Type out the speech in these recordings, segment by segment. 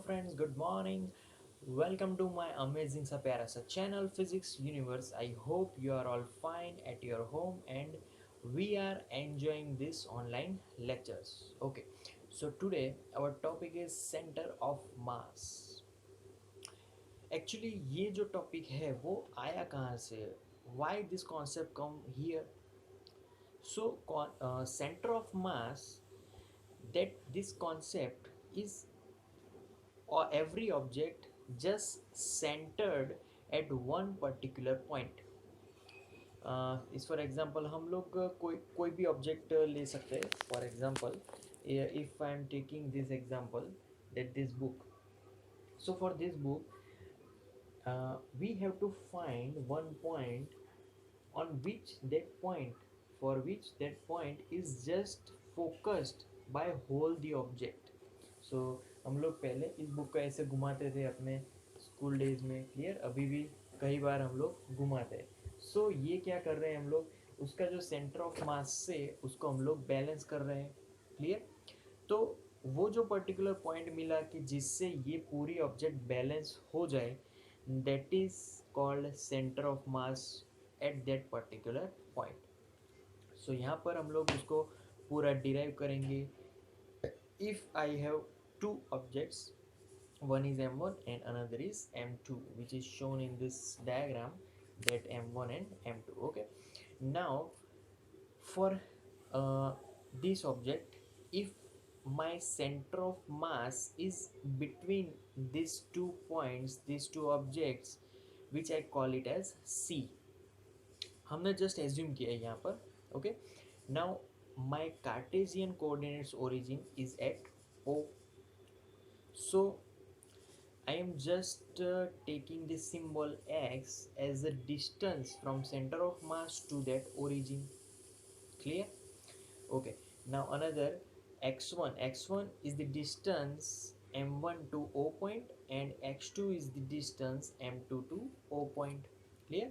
friends, good morning. Welcome to my amazing sa pyara sa channel Physics Universe. I hope you are all fine at your home and we are enjoying this online lectures. Okay, so today our topic is center of mass. Actually ये जो topic है वो आया कहाँ से? Why this concept come here? So center of mass, that this concept is or every object just centered at one particular point. इस for example हम लोग कोई कोई भी ऑब्जेक्ट ले सकते हैं. For example if I am taking this example that this book. So for this book, we have to find one point on which that point for which that point is just focused by whole the object. So हम लोग पहले इस book को ऐसे घुमाते थे अपने school days में. क्लियर? अभी भी कई बार हम लोग घुमाते हैं. सो ये क्या कर रहे हैं हम लोग, उसका जो सेंटर ऑफ मास से उसको हम लोग बैलेंस कर रहे हैं. क्लियर? तो वो जो पर्टिकुलर पॉइंट मिला कि जिससे ये पूरी ऑब्जेक्ट बैलेंस हो जाए, that is called centre of mass at that particular point. So यहाँ पर हम लोग उसको पूरा डिराइव करेंगे. If I have two objects, one is m1 and another is m2, which is shown in this diagram, that m1 and m2. Okay, now for uh, this object, if my center of mass is between these 2 points, these two objects, which I call it as C. हमने just assume किया है यहाँ पर. Okay, now my Cartesian coordinates origin is at O. So I am just taking the symbol x as a distance from center of mass to that origin. Clear? Okay, now another x1 is the distance m1 to O point and x2 is the distance m2 to O point. Clear?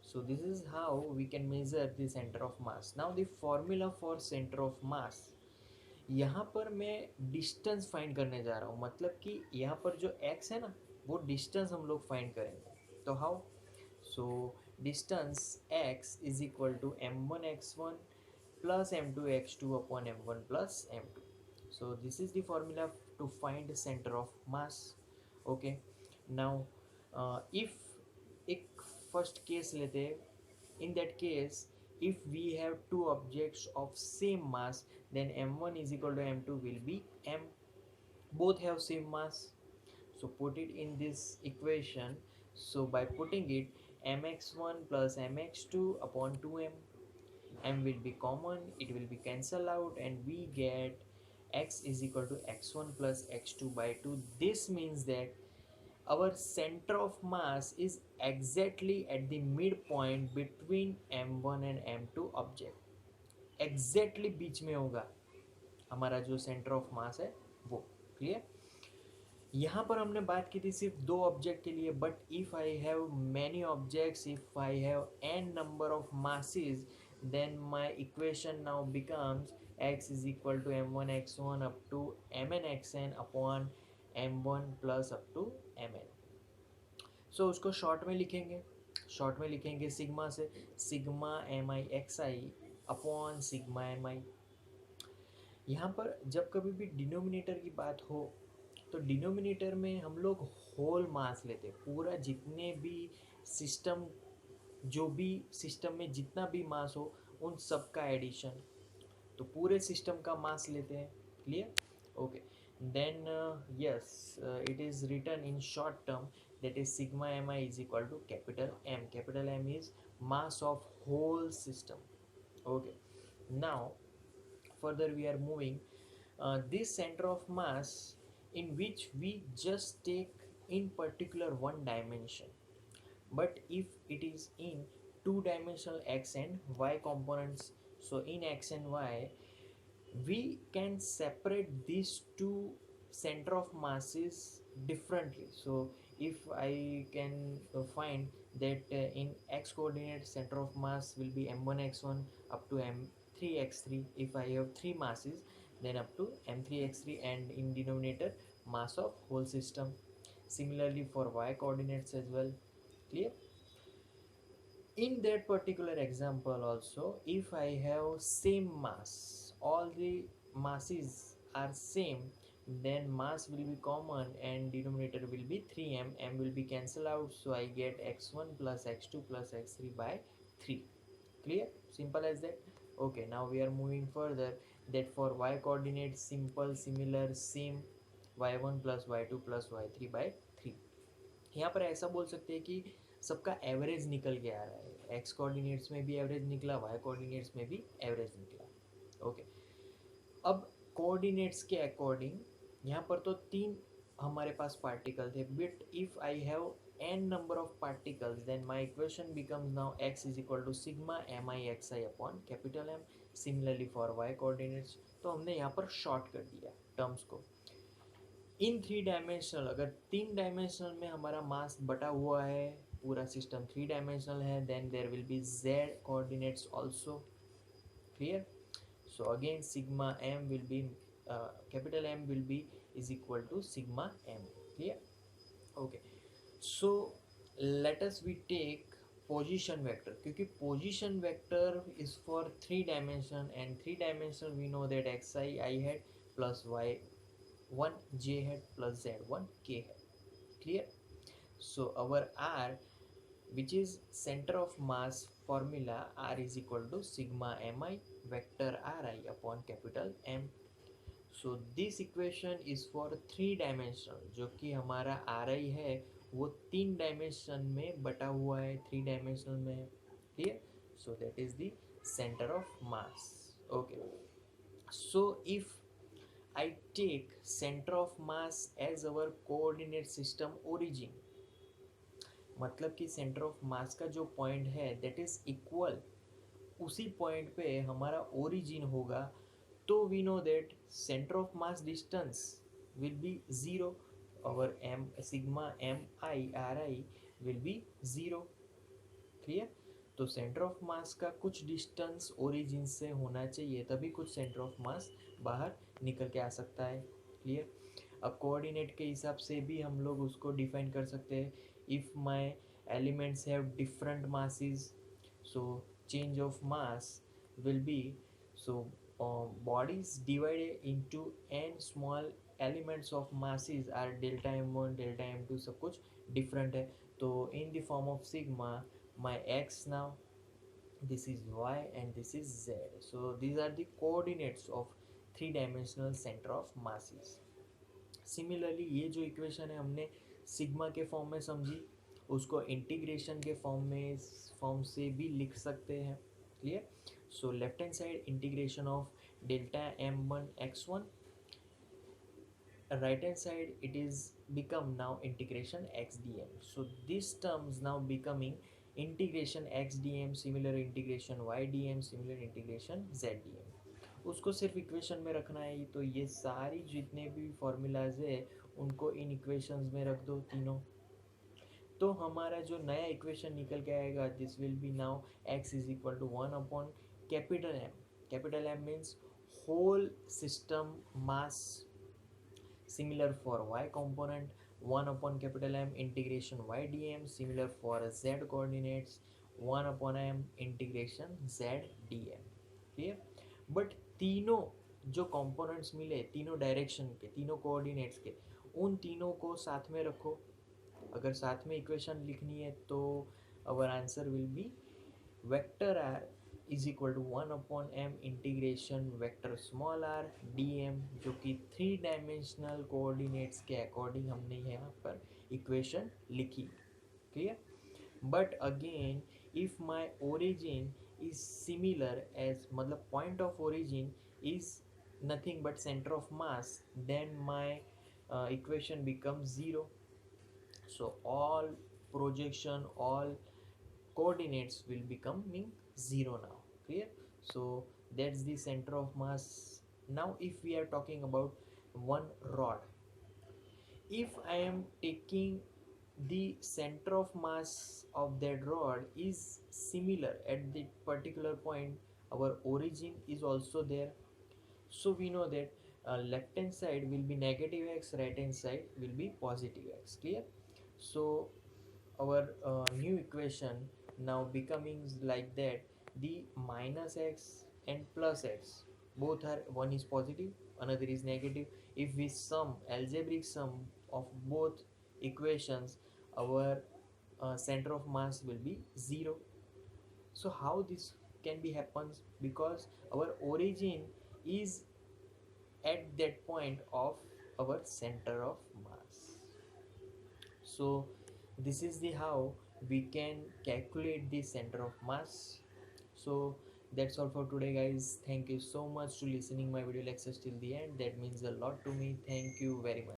So this is how we can measure the center of mass. Now the formula for center of mass, यहाँ पर मैं distance find करने जा रहा हूँ. मतलब कि यहाँ पर जो x है ना, वो डिस्टेंस हम लोग फाइंड करेंगे. तो how? So distance x is equal to m1 x1 plus m2 x2 upon m1 plus m2. So this is the formula to find the center of mass. Okay, now if एक first case लेते हैं. in that case, if we have two objects of same mass, then m1 is equal to m2 will be m. Both have same mass, so put it in this equation. So by putting it, mx1 plus mx2 upon 2m, m will be common, it will be cancelled out, and we get x is equal to x1 plus x2 by 2. This means that our center of mass is exactly at the midpoint between m1 and m2 object. Exactly बीच में होगा हमारा जो centre of मास है वो. Clear? यहाँ पर हमने बात की थी सिर्फ दो ऑब्जेक्ट के लिए, but if I have many objects, if I have an number of masses, then my equation now becomes x is equal to m1 x1 up to mn xn upon m1 plus up to mn. सो उसको short में लिखेंगे. Short में लिखेंगे sigma से, sigma M आई x आई upon sigma M आई. यहाँ पर जब कभी भी डिनोमिनेटर की बात हो तो डिनोमिनेटर में हम लोग होल मास लेते हैं. पूरा जितने भी सिस्टम, जो भी सिस्टम में जितना भी मास हो उन सब का एडिशन. तो पूरे सिस्टम का मास लेते हैं. Clear? Okay, then yes, it is written in short term, that is sigma mi is equal to capital M. Capital M is mass of whole system. Okay, now further we are moving. This center of mass, in which we just take in particular one dimension, but if it is in two dimensional x and y components, so in x and y we can separate these two center of masses differently. So if I can find that in x coordinate center of mass will be m1 x1 up to m3 x3. If I have three masses, then up to m3 x3, and in denominator mass of whole system. Similarly for y coordinates as well. Clear? In that particular example also, if I have same mass, all the masses are same, then mass will be common and denominator will be 3m, m will be cancelled out, so I get x1 plus x2 plus x3 by 3. Clear? Simple as that. Okay, now we are moving further, that for y coordinates simple similar same, y1 plus y2 plus y3 by 3. यहाँ पर ऐसा बोल सकते हैं कि सबका average निकल के आ रहा है, एक्स कोऑर्डिनेट्स में भी एवरेज निकला, वाई कोऑर्डिनेट्स में भी एवरेज निकला। ओके, अब कोऑर्डिनेट्स के अकॉर्डिंग यहाँ पर तो तीन हमारे पास पार्टिकल थे, but if I have n number of particles, then my equation becomes now x is equal to sigma mi xi upon capital M. Similarly for y coordinates, तो हमने यहाँ पर शॉर्ट कर दिया टर्म्स को। इन थ्री डायमेंशनल, अगर तीन dimensional में हमारा मास बटा हुआ है, पूरा सिस्टम थ्री डायमेंशनल है, then there will be z coordinates also. Clear? So again sigma m will be capital M will be is equal to sigma m। Clear? Okay, so let us we take position vector, क्योंकि position vector is for three dimension, and three dimensional we know that xi I hat plus y1 j hat plus z1 k hat. Clear? So our r, which is center of mass formula, r is equal to sigma mi vector ri upon capital M. So this equation is for three dimensional, जो कि हमारा ri है वो तीन dimension में बटा हुआ है, थ्री डायमेंशनल में है। Clear? So that is the centre of mass. Okay, so if I take center of mass as our coordinate system origin, मतलब कि सेंटर ऑफ मास का जो पॉइंट है दैट इज इक्वल, उसी पॉइंट पे हमारा ओरिजिन होगा, तो we know that centre of mass distance will be zero, और M sigma M I R I will be zero. Clear? तो सेंटर ऑफ मास का कुछ डिस्टेंस ओरिजिन से होना चाहिए, तभी कुछ सेंटर ऑफ मास बाहर निकल के आ सकता है। क्लियर? अब कोऑर्डिनेट के हिसाब से भी हम लोग उसको डिफाइन कर सकते हैं। If my elements have different masses, so change of mass will be, so bodies divided into n small elements of masses are delta m1 delta m2, सब कुछ different है, तो in the form of sigma my x now, this is y and this is z, so these are the coordinates of three dimensional center of masses. Similarly ये जो equation है हमने sigma के form में समझी, उसको इंटीग्रेशन के form से भी लिख सकते हैं। Clear? So left hand side integration of delta m1 x1, right hand side it is become now integration x dm, so these terms now becoming integration x dm, similar integration y dm, similar integration z dm, उसको सिर्फ equation में रखना है। तो ये सारी जितने भी फॉर्मूलाज है उनको इन इक्वेशंस में रख दो तीनों, तो हमारा जो नया इक्वेशन निकल के आएगा, this will be now x is equal to 1 upon capital M. Capital M means whole system mass. Similar for y component, 1 upon capital M integration y dm. Similar for z coordinates, 1 upon m integration z dm. Clear? But तीनों जो components मिले, तीनों direction के, तीनों coordinates के, उन तीनों को साथ में रखो। अगर साथ में इक्वेशन लिखनी है तो our answer will be vector R is equal to 1 upon m integration vector small R dm, जो कि थ्री डायमेंशनल कोऑर्डिनेट्स के अकॉर्डिंग हमने यहाँ पर इक्वेशन लिखी। Clear? But again if my origin is similar as, मतलब point of origin is nothing but center of mass, then my equation becomes zero. So all projection, all coordinates will becoming zero now. Clear? So that's the center of mass. Now if we are talking about one rod, if I am taking the center of mass of that rod is similar at the particular point, our origin is also there, so we know that left hand side will be negative x, right hand side will be positive x. Clear? So our new equation now becoming like that, the minus x and plus x both are, one is positive, another is negative. If we sum, algebraic sum of both equations, our center of mass will be 0. So how this can be happens? Because our origin is at that point of our center of mass. So this is the how we can calculate the center of mass. So that's all for today, guys. Thank you so much to listening my video lectures till the end. That means a lot to me. Thank you very much.